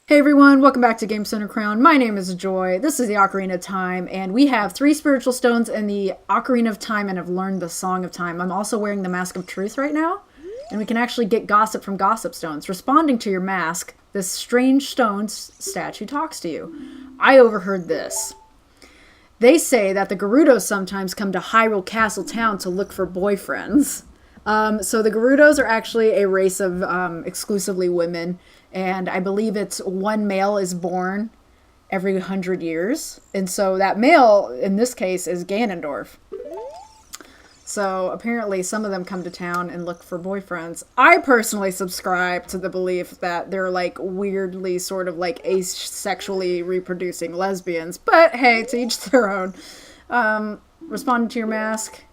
Hey everyone, welcome back to Game Center Crown. My name is Joy. This is the Ocarina of Time, and we have 3 spiritual stones in the Ocarina of Time and have learned the Song of Time. I'm also wearing the Mask of Truth right now, and we can actually get gossip from gossip stones. Responding to your mask, this strange stone statue talks to you. I overheard this. They say that the Gerudos sometimes come to Hyrule Castle Town to look for boyfriends. So the Gerudos are actually a race of exclusively women, and I believe it's one male is born every 100 years. And so that male, in this case, is Ganondorf. So apparently some of them come to town and look for boyfriends. I personally subscribe to the belief that they're like weirdly sort of like asexually reproducing lesbians. But hey, to each their own. Responding to your mask.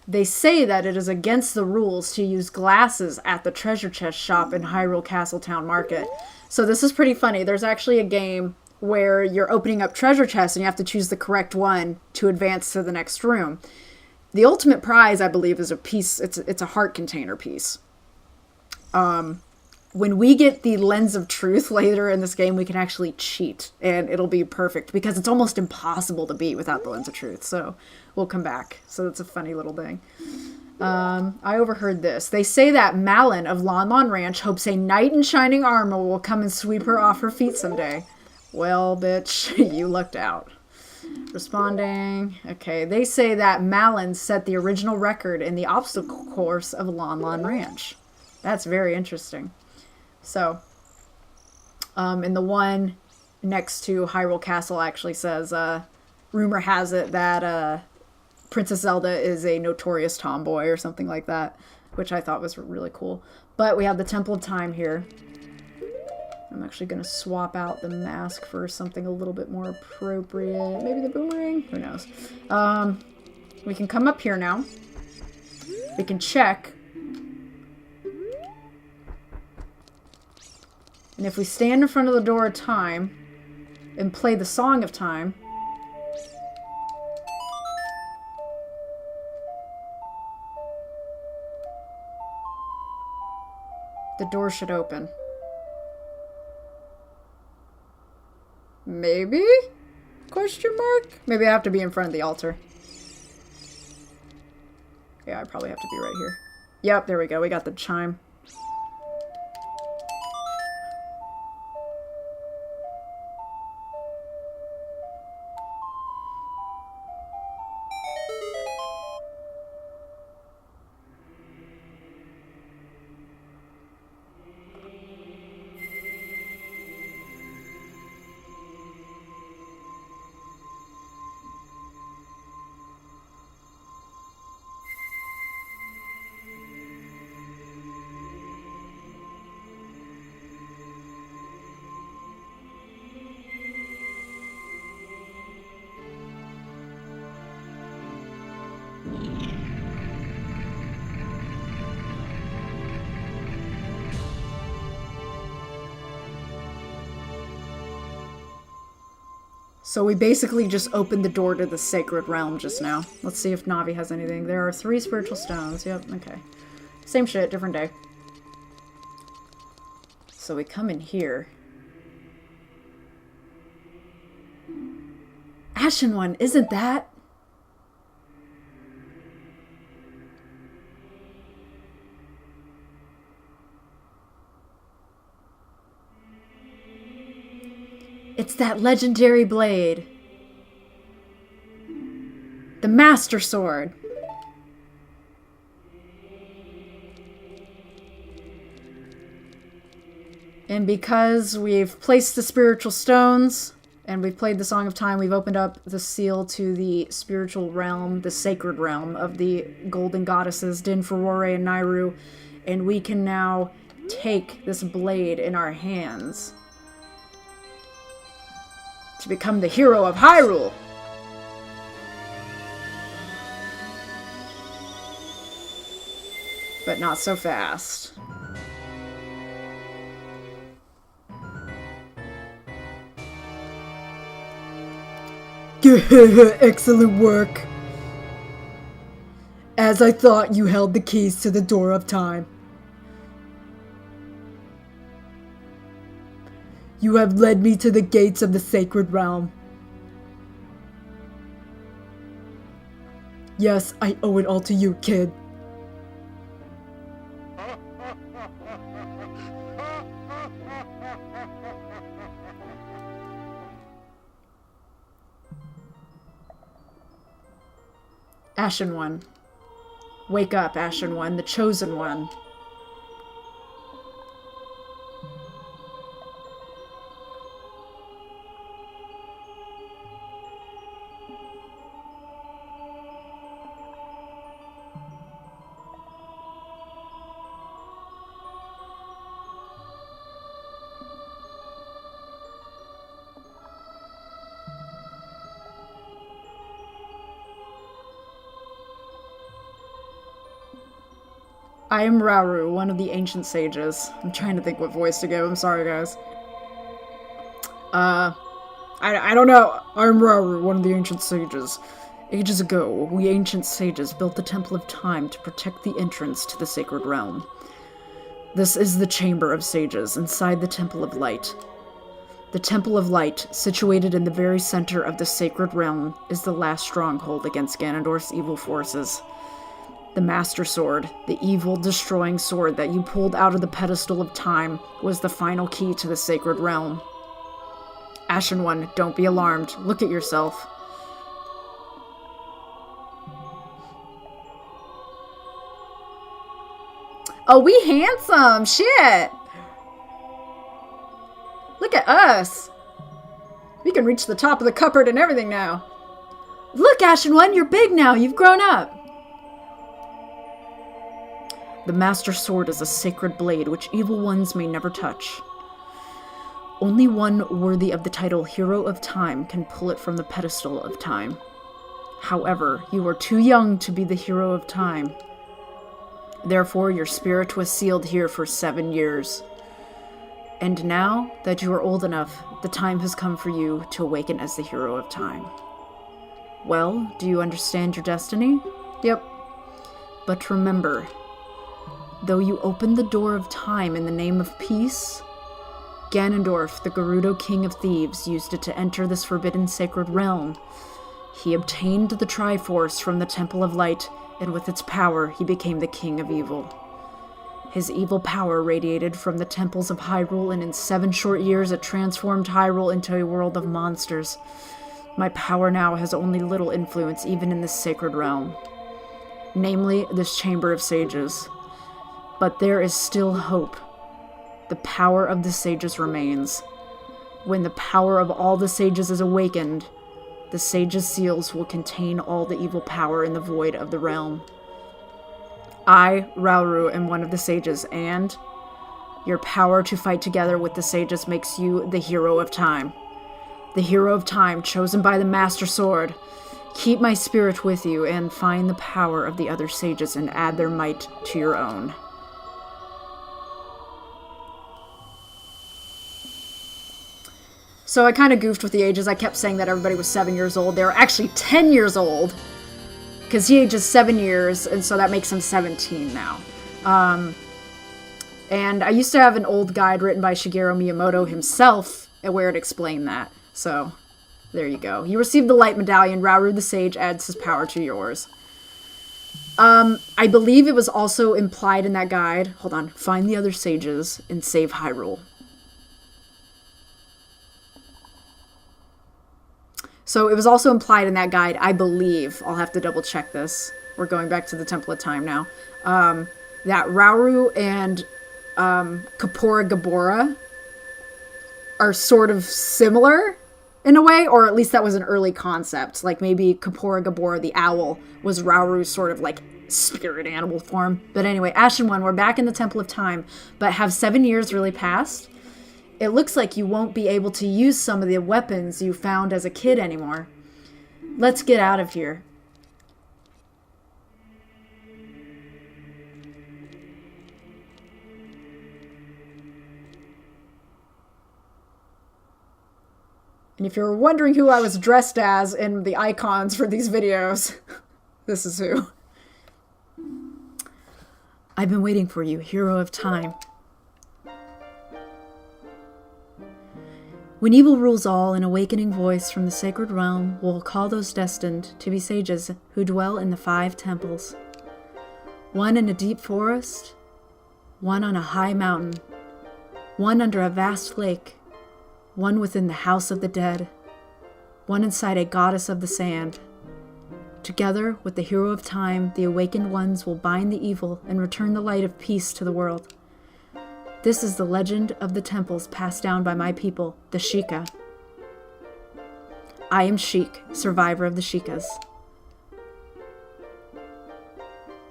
They say that it is against the rules to use glasses at the treasure chest shop in Hyrule Castle Town Market. So this is pretty funny. There's actually a game where you're opening up treasure chests and you have to choose the correct one to advance to the next room. The ultimate prize, I believe, is a piece. It's a heart container piece. When we get the Lens of Truth later in this game, we can actually cheat, and it'll be perfect, because it's almost impossible to beat without the Lens of Truth, so we'll come back. So that's a funny little thing. I overheard this. They say that Malin of Lon Lon Ranch hopes a knight in shining armor will come and sweep her off her feet someday. Well, bitch, you lucked out. Responding. Okay, they say that Malin set the original record in the obstacle course of Lon Lon Ranch. That's very interesting. So, and the one next to Hyrule Castle actually says, rumor has it that Princess Zelda is a notorious tomboy or something like that, which I thought was really cool. But we have the Temple of Time here. I'm actually going to swap out the mask for something a little bit more appropriate. Maybe the boomerang? Who knows? We can come up here now. We can check. And if we stand in front of the Door of Time and play the Song of Time, the door should open. Maybe? Question mark? Maybe I have to be in front of the altar. Yeah, I probably have to be right here. Yep, there we go. We got the chime. So we basically just opened the door to the sacred realm just now. Let's see if Navi has anything. There are 3 spiritual stones. Yep, okay. Same shit, different day. So we come in here. Ashen One, isn't that? It's that legendary blade. The Master Sword. And because we've placed the spiritual stones and we've played the Song of Time, we've opened up the seal to the spiritual realm, the sacred realm of the golden goddesses, Din, Furore, and Nairu. And we can now take this blade in our hands to become the hero of Hyrule. But not so fast. Excellent work. As I thought, you held the keys to the Door of Time. You have led me to the gates of the sacred realm. Yes, I owe it all to you, kid. Ashen One. Wake up, Ashen One, the chosen one. I am Rauru, one of the ancient sages. I'm trying to think what voice to give. I'm sorry, guys. I don't know. I'm Rauru, one of the ancient sages. Ages ago, we ancient sages built the Temple of Time to protect the entrance to the sacred realm. This is the Chamber of Sages, inside the Temple of Light. The Temple of Light, situated in the very center of the sacred realm, is the last stronghold against Ganondorf's evil forces. The Master Sword, the evil, destroying sword that you pulled out of the pedestal of time, was the final key to the sacred realm. Ashen One, don't be alarmed. Look at yourself. Oh, we handsome! Shit! Look at us! We can reach the top of the cupboard and everything now. Look, Ashen One, you're big now. You've grown up. The Master Sword is a sacred blade which evil ones may never touch. Only one worthy of the title Hero of Time can pull it from the pedestal of time. However, you are too young to be the Hero of Time. Therefore, your spirit was sealed here for 7 years. And now that you are old enough, the time has come for you to awaken as the Hero of Time. Well, do you understand your destiny? Yep. But remember, though you opened the door of time in the name of peace, Ganondorf, the Gerudo King of Thieves, used it to enter this forbidden sacred realm. He obtained the Triforce from the Temple of Light, and with its power, he became the King of Evil. His evil power radiated from the temples of Hyrule, and in 7 short years it transformed Hyrule into a world of monsters. My power now has only little influence even in this sacred realm. Namely, this Chamber of Sages. But there is still hope. The power of the sages remains. When the power of all the sages is awakened, the sages' seals will contain all the evil power in the void of the realm. I, Rauru, am one of the sages, and your power to fight together with the sages makes you the Hero of Time. The Hero of Time, chosen by the Master Sword. Keep my spirit with you, and find the power of the other sages and add their might to your own. So I kind of goofed with the ages. I kept saying that everybody was 7 years old. They were actually 10 years old. Because he ages 7 years, and so that makes him 17 now. And I used to have an old guide written by Shigeru Miyamoto himself where it explained that. So, there you go. You received the Light Medallion. Rauru the Sage adds his power to yours. I believe it was also implied in that guide. Hold on. Find the other sages and save Hyrule. So it was also implied in that guide, I believe, I'll have to double check this, we're going back to the Temple of Time now, that Rauru and Kapora Gabora are sort of similar in a way, or at least that was an early concept. Like maybe Kapora Gabora, the owl, was Rauru's sort of like spirit animal form. But anyway, Ashen One, we're back in the Temple of Time, but have 7 years really passed? It looks like you won't be able to use some of the weapons you found as a kid anymore. Let's get out of here. And if you're wondering who I was dressed as in the icons for these videos, this is who. I've been waiting for you, Hero of Time. When evil rules all, an awakening voice from the sacred realm will call those destined to be sages who dwell in the 5 temples. One in a deep forest, one on a high mountain, one under a vast lake, one within the house of the dead, one inside a goddess of the sand. Together with the hero of time, the awakened ones will bind the evil and return the light of peace to the world. This is the legend of the temples passed down by my people, the Sheikah. I am Sheik, survivor of the Sheikahs.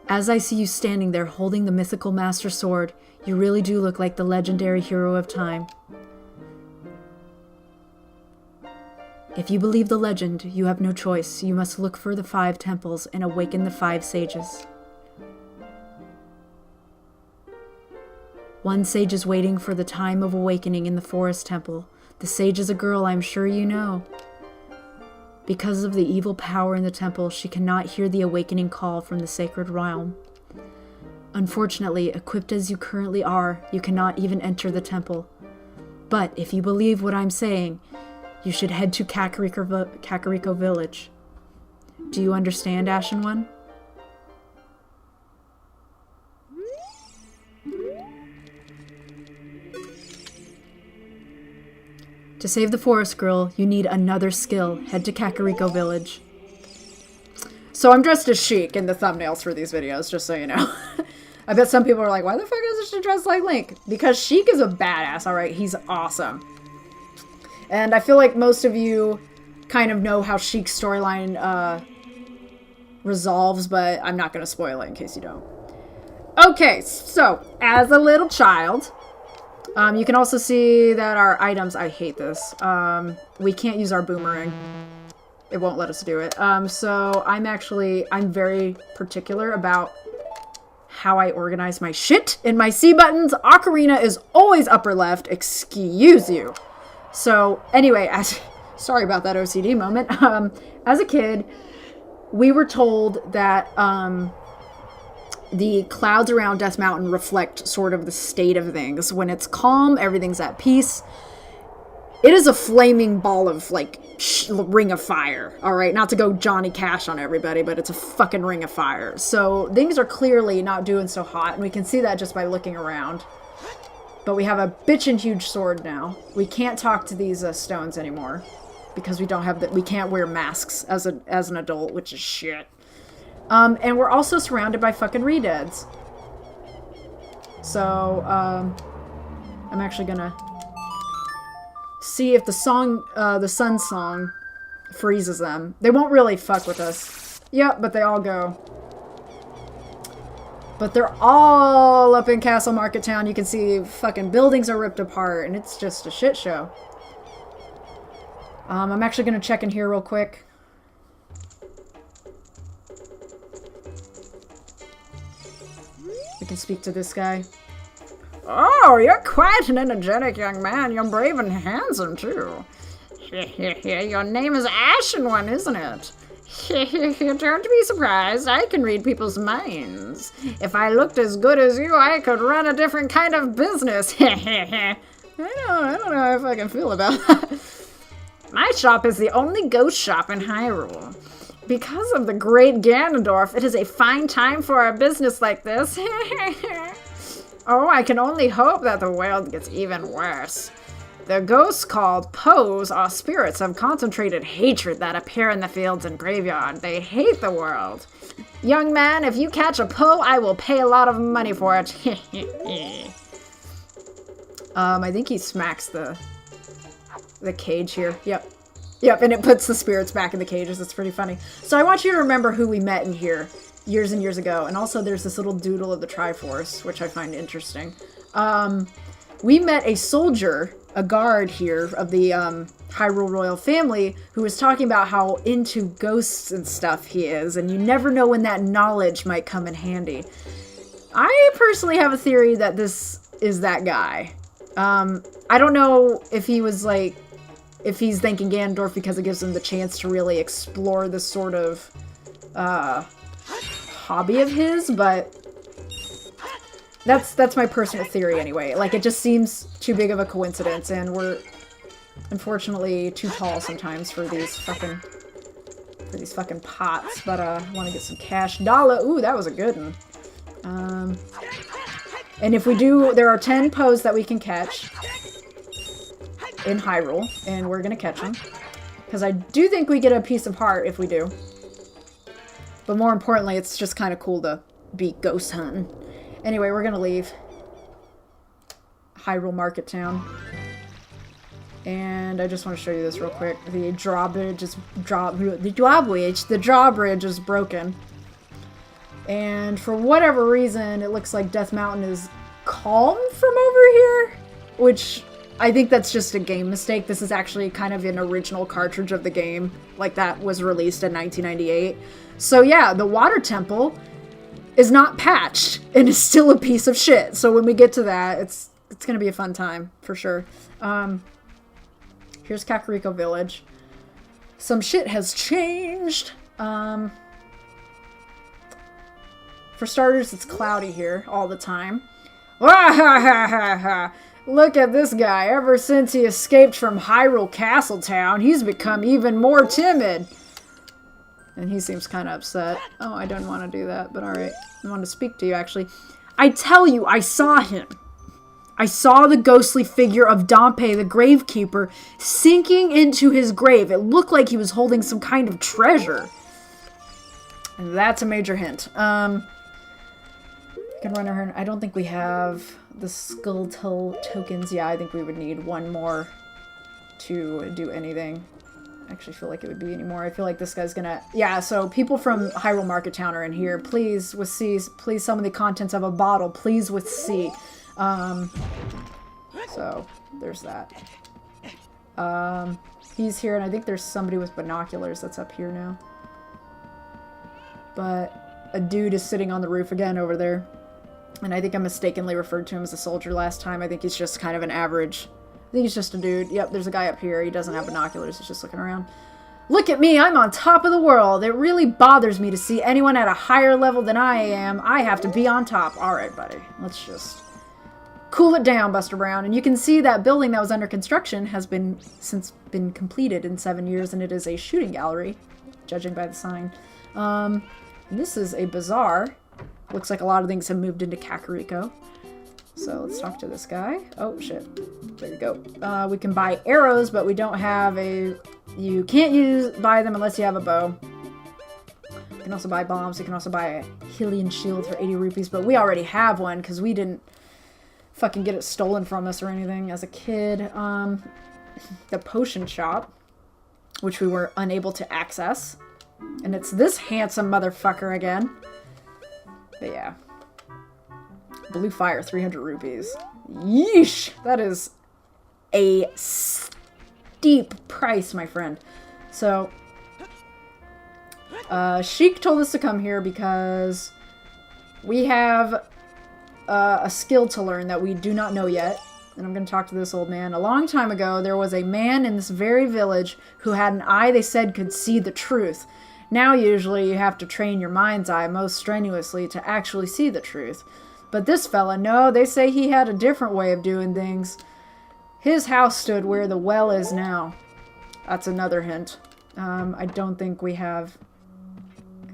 As I see you standing there holding the mythical master sword, you really do look like the legendary hero of time. If you believe the legend, you have no choice. You must look for the 5 temples and awaken the 5 sages. One sage is waiting for the time of awakening in the forest temple. The sage is a girl I'm sure you know. Because of the evil power in the temple, she cannot hear the awakening call from the sacred realm. Unfortunately, equipped as you currently are, you cannot even enter the temple. But if you believe what I'm saying, you should head to Kakariko Village. Do you understand, Ashen One? To save the forest girl, you need another skill. Head to Kakariko Village. So I'm dressed as Sheik in the thumbnails for these videos, just so you know. I bet some people are like, why the fuck is she dressed like Link? Because Sheik is a badass, alright? He's awesome. And I feel like most of you kind of know how Sheik's storyline resolves, but I'm not going to spoil it in case you don't. Okay, so as a little child, you can also see that our items, I hate this, we can't use our boomerang. It won't let us do it. So I'm very particular about how I organize my shit. In my C buttons, Ocarina is always upper left, excuse you. So anyway, sorry about that OCD moment. As a kid, we were told that the clouds around Death Mountain reflect sort of the state of things. When it's calm, everything's at peace. It is a flaming ball of, like, ring of fire, alright? Not to go Johnny Cash on everybody, but it's a fucking ring of fire. So things are clearly not doing so hot, and we can see that just by looking around. But we have a bitchin' huge sword now. We can't talk to these stones anymore, because we can't wear masks as an adult, which is shit. And we're also surrounded by fucking redeads. So, I'm actually gonna see if the sun song freezes them. They won't really fuck with us. Yep, but they all go. But they're all up in Castle Market Town. You can see fucking buildings are ripped apart, and it's just a shit show. I'm actually gonna check in here real quick. We can speak to this guy. Oh, you're quite an energetic young man. You're brave and handsome, too. Your name is Ashen One, isn't it? Don't be surprised. I can read people's minds. If I looked as good as you, I could run a different kind of business. I don't know how I fucking feel about that. My shop is the only ghost shop in Hyrule. Because of the great Ganondorf, it is a fine time for a business like this. Oh, I can only hope that the world gets even worse. The ghosts called Poes are spirits of concentrated hatred that appear in the fields and graveyard. They hate the world. Young man, if you catch a Poe, I will pay a lot of money for it. I think he smacks the cage here. Yep. Yep, and it puts the spirits back in the cages. It's pretty funny. So I want you to remember who we met in here years and years ago. And also there's this little doodle of the Triforce, which I find interesting. We met a soldier, a guard here of the Hyrule Royal family, who was talking about how into ghosts and stuff he is. And you never know when that knowledge might come in handy. I personally have a theory that this is that guy. I don't know if he was like... if he's thanking Ganondorf because it gives him the chance to really explore this sort of hobby of his, but that's my personal theory anyway. Like, it just seems too big of a coincidence, and we're Unfortunately, too tall sometimes for these fucking pots. But I want to get some cash dollar. Ooh, that was a good one. And if we do, there are 10 Poes that we can catch in Hyrule, and we're gonna catch them. Because I do think we get a piece of heart if we do. But more importantly, it's just kind of cool to be ghost hunting. Anyway, we're gonna leave Hyrule Market Town. And I just want to show you this real quick. The drawbridge is broken. And for whatever reason, it looks like Death Mountain is calm from over here, which I think that's just a game mistake. This is actually kind of an original cartridge of the game, like that was released in 1998. So yeah, the water temple is not patched and is still a piece of shit. So when we get to that, it's gonna be a fun time for sure. Here's Kakariko Village. Some shit has changed. For starters, it's cloudy here all the time. Look at this guy. Ever since he escaped from Hyrule Castle Town, he's become even more timid. And he seems kind of upset. Oh, I don't want to do that, but alright. I want to speak to you, actually. I tell you, I saw him. I saw the ghostly figure of Dompe, the Gravekeeper, sinking into his grave. It looked like he was holding some kind of treasure. And that's a major hint. Can run around. I don't think we have the skull tokens. Yeah, I think we would need one more to do anything. I actually feel like it would be any more. I feel like this guy's gonna... Yeah, so people from Hyrule Market Town are in here. Please, with C. Please, some of the contents of a bottle. Please, with C. So, there's that. He's here, and I think there's somebody with binoculars that's up here now. But a dude is sitting on the roof again over there. And I think I mistakenly referred to him as a soldier last time. I think he's just kind of an average... I think he's just a dude. Yep, there's a guy up here. He doesn't have binoculars. He's just looking around. Look at me! I'm on top of the world! It really bothers me to see anyone at a higher level than I am. I have to be on top. Alright, buddy. Let's just... cool it down, Buster Brown. And you can see that building that was under construction has since been completed in 7 years, and it is a shooting gallery, judging by the sign. This is a bazaar. Looks like a lot of things have moved into Kakariko. So let's talk to this guy. Oh, shit. There you go. We can buy arrows, but we don't have a... You can't buy them unless you have a bow. You can also buy bombs. You can also buy a Hylian shield for 80 rupees, but we already have one because we didn't fucking get it stolen from us or anything as a kid. The potion shop, which we were unable to access. And it's this handsome motherfucker again. But yeah. Blue fire, 300 rupees. Yeesh! That is a steep price, my friend. So, Sheik told us to come here because we have a skill to learn that we do not know yet. And I'm going to talk to this old man. A long time ago, there was a man in this very village who had an eye they said could see the truth. Now, usually, you have to train your mind's eye most strenuously to actually see the truth. But this fella, no, they say he had a different way of doing things. His house stood where the well is now. That's another hint. I don't think we have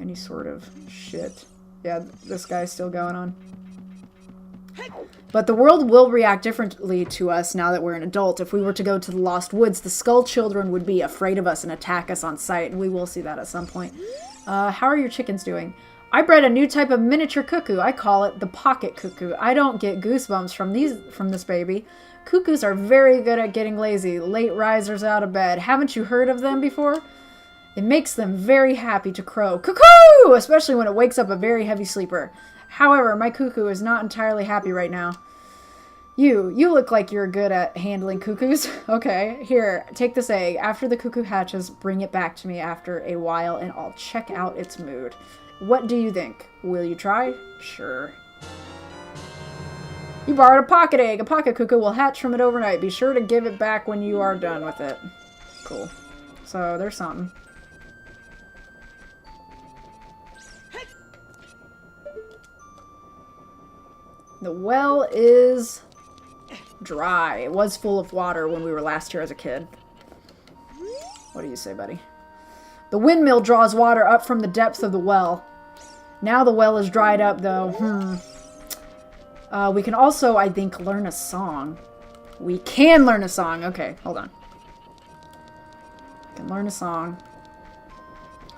any sort of shit. Yeah, this guy's still going on. But the world will react differently to us now that we're an adult. If we were to go to the Lost Woods, the Skull Children would be afraid of us and attack us on sight, and we will see that at some point. How are your chickens doing? I bred a new type of miniature cuckoo. I call it the pocket cuckoo. I don't get goosebumps from this baby. Cuckoos are very good at getting lazy, late risers out of bed. Haven't you heard of them before? It makes them very happy to crow. Cuckoo! Especially when it wakes up a very heavy sleeper. However, my cuckoo is not entirely happy right now. You look like you're good at handling cuckoos. Okay, here, take this egg. After the cuckoo hatches, bring it back to me after a while and I'll check out its mood. What do you think? Will you try? Sure. You borrowed a pocket egg. A pocket cuckoo will hatch from it overnight. Be sure to give it back when you are done with it. Cool. So, there's something. The well is dry. It was full of water when we were last here as a kid. What do you say, buddy? The windmill draws water up from the depths of the well. Now the well is dried up, though. We can also, I think, learn a song. We can learn a song. Okay, hold on. We can learn a song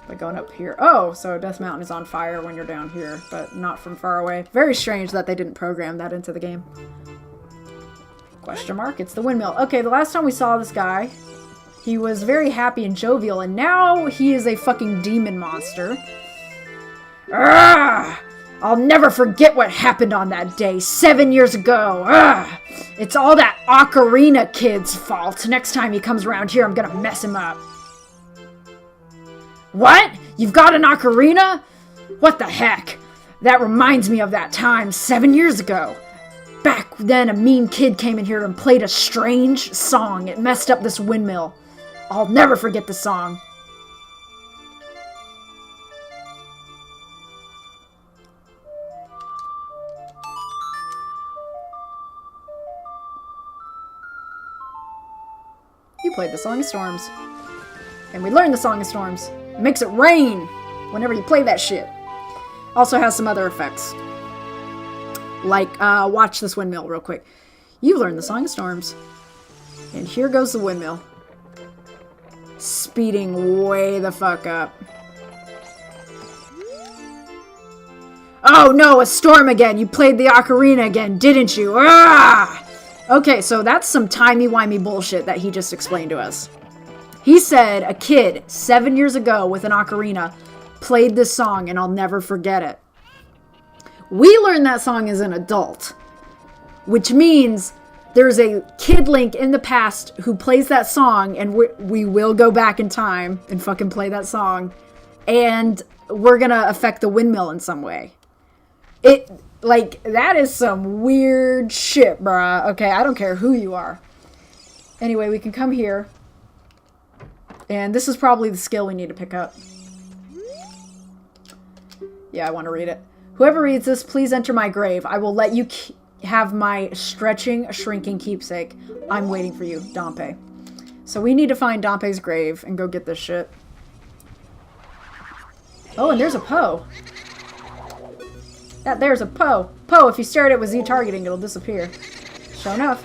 by going up here. Oh, so Death Mountain is on fire when you're down here, but not from far away. Very strange that they didn't program that into the game. Question mark. It's the windmill. Okay, the last time we saw this guy, he was very happy and jovial, and now he is a fucking demon monster. Ah! I'll never forget what happened on that day 7 years ago. Ah! It's all that Ocarina kid's fault. Next time he comes around here, I'm gonna mess him up. What? You've got an ocarina? What the heck? That reminds me of that time 7 years ago. Back then, a mean kid came in here and played a strange song. It messed up this windmill. I'll never forget the song. You played the Song of Storms. And we learned the Song of Storms. It makes it rain whenever you play that shit. Also has some other effects. Like, watch this windmill real quick. You learned the Song of Storms. And here goes the windmill. Speeding way the fuck up. Oh no, a storm again! You played the ocarina again, didn't you? Ah! Okay, so that's some timey-wimey bullshit that he just explained to us. He said a kid 7 years ago with an ocarina played this song and I'll never forget it. We learned that song as an adult, which means there's a kid Link in the past who plays that song, and we will go back in time and fucking play that song, and we're gonna affect the windmill in some way. Like, that is some weird shit, bruh. Okay, I don't care who you are. Anyway, we can come here. And this is probably the skill we need to pick up. Yeah, I want to read it. Whoever reads this, please enter my grave. I will let you have my stretching, shrinking keepsake. I'm waiting for you, Dompe. So we need to find Dompe's grave and go get this shit. Oh, and there's a Poe. There's a Poe. Poe, if you stare at it with Z targeting, it'll disappear. Sure enough.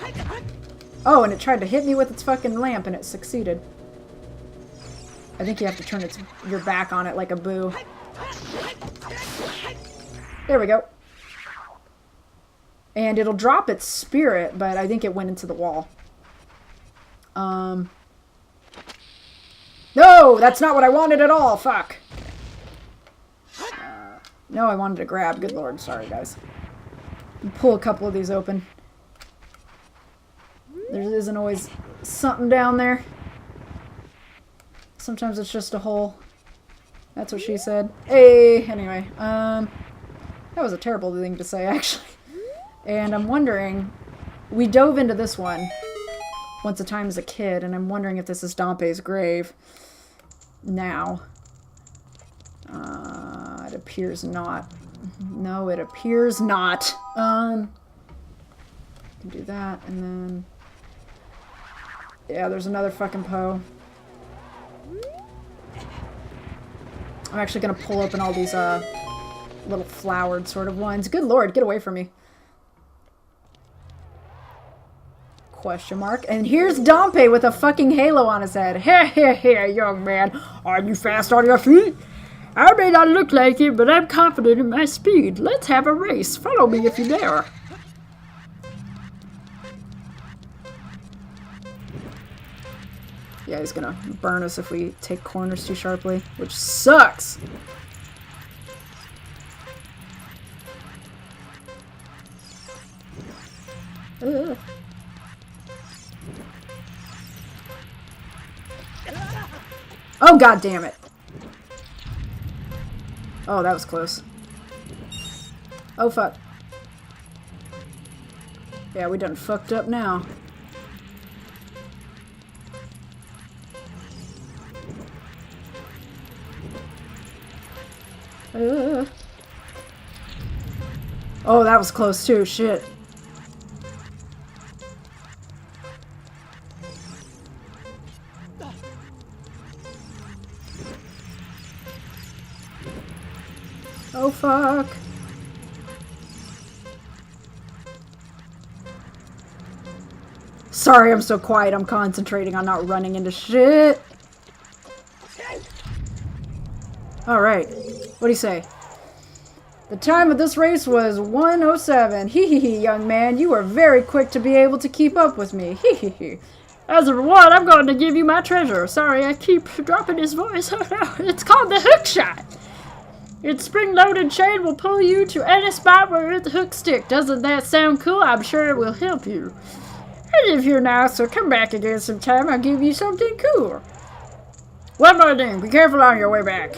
Oh, and it tried to hit me with its fucking lamp, and it succeeded. I think you have to turn your back on it like a boo. There we go. And it'll drop its spirit, but I think it went into the wall. No, that's not what I wanted at all. Fuck. No, I wanted to grab. Good lord. Sorry, guys. Pull a couple of these open. There isn't always something down there. Sometimes it's just a hole. That's what she said. Hey! Anyway, that was a terrible thing to say, actually. And I'm wondering... We dove into this one once a time as a kid, and I'm wondering if this is Dompe's grave now. It appears not. No, it appears not. Can do that, and then... Yeah, there's another fucking Poe. I'm actually gonna pull open all these, little flowered sort of ones. Good lord, get away from me. Question mark. And here's Dompe with a fucking halo on his head. Hey, young man. Are you fast on your feet? I may not look like it, but I'm confident in my speed. Let's have a race. Follow me if you dare. Yeah, he's gonna burn us if we take corners too sharply, which sucks. Ugh. Oh, god damn it. Oh, that was close. Oh, fuck. Yeah, we done fucked up now. Oh, that was close too. Shit. Oh, fuck. Sorry, I'm so quiet. I'm concentrating on not running into shit. Alright. What do you say? The time of this race was 1:07. Hee hee hee, young man. You were very quick to be able to keep up with me. Hee hee hee. As a reward, I'm going to give you my treasure. Sorry, I keep dropping his voice. It's called the hook shot. Its spring-loaded chain will pull you to any spot where the hook stick. Doesn't that sound cool? I'm sure it will help you. I live here now, so come back again sometime. I'll give you something cool. One more thing. Be careful on your way back.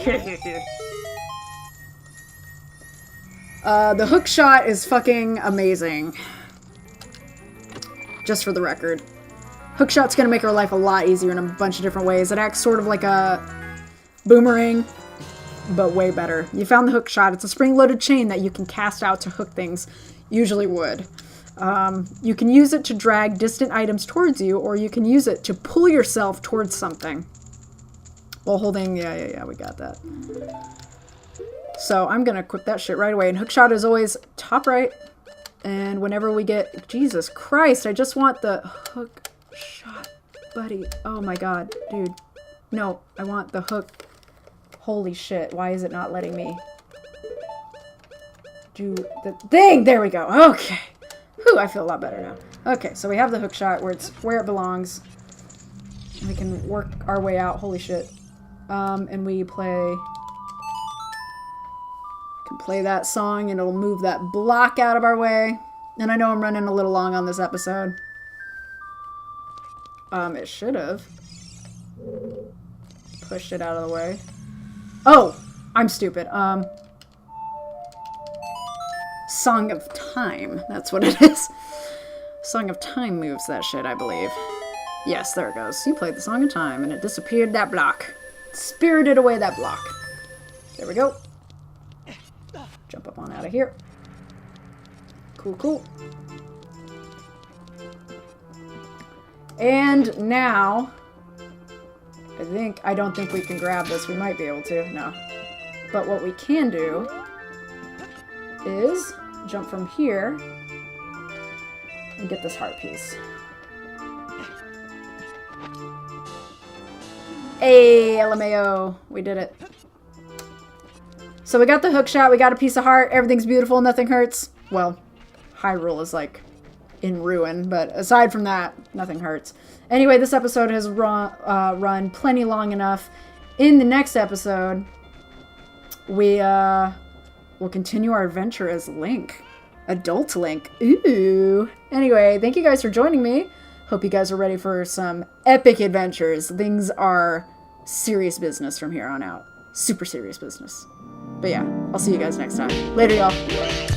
The hook shot is fucking amazing. Just for the record. Hook shot's gonna make her life a lot easier in a bunch of different ways. It acts sort of like a boomerang, but way better. You found the hook shot. It's a spring-loaded chain that you can cast out to hook things, usually wood. You can use it to drag distant items towards you, or you can use it to pull yourself towards something. While holding, yeah, we got that. So I'm gonna equip that shit right away. And hookshot is always top right. And whenever we get, Jesus Christ, I just want the hook shot, buddy. Oh my god, dude. No, I want the hook. Holy shit, why is it not letting me do the thing? There we go. Okay. Whew, I feel a lot better now. Okay, so we have the hook shot where it's where it belongs. We can work our way out. Holy shit. And we play that song and it'll move that block out of our way. And I know I'm running a little long on this episode. It should have pushed it out of the way. Oh, I'm stupid. Song of Time. That's what it is. Song of Time moves that shit, I believe. Yes, there it goes. You played the Song of Time and it disappeared that block. Spirited away that block. There we go. Jump up on out of here. Cool, cool. And now, I don't think we can grab this. We might be able to. No. But what we can do is jump from here and get this heart piece. Hey, LMAO. We did it. So we got the hook shot, we got a piece of heart, everything's beautiful, nothing hurts. Well, Hyrule is like in ruin, but aside from that, nothing hurts. Anyway, this episode has run plenty long enough. In the next episode, we will continue our adventure as Link. Adult Link. Ooh. Anyway, thank you guys for joining me. Hope you guys are ready for some epic adventures. Things are serious business from here on out. Super serious business. But yeah, I'll see you guys next time. Later, y'all.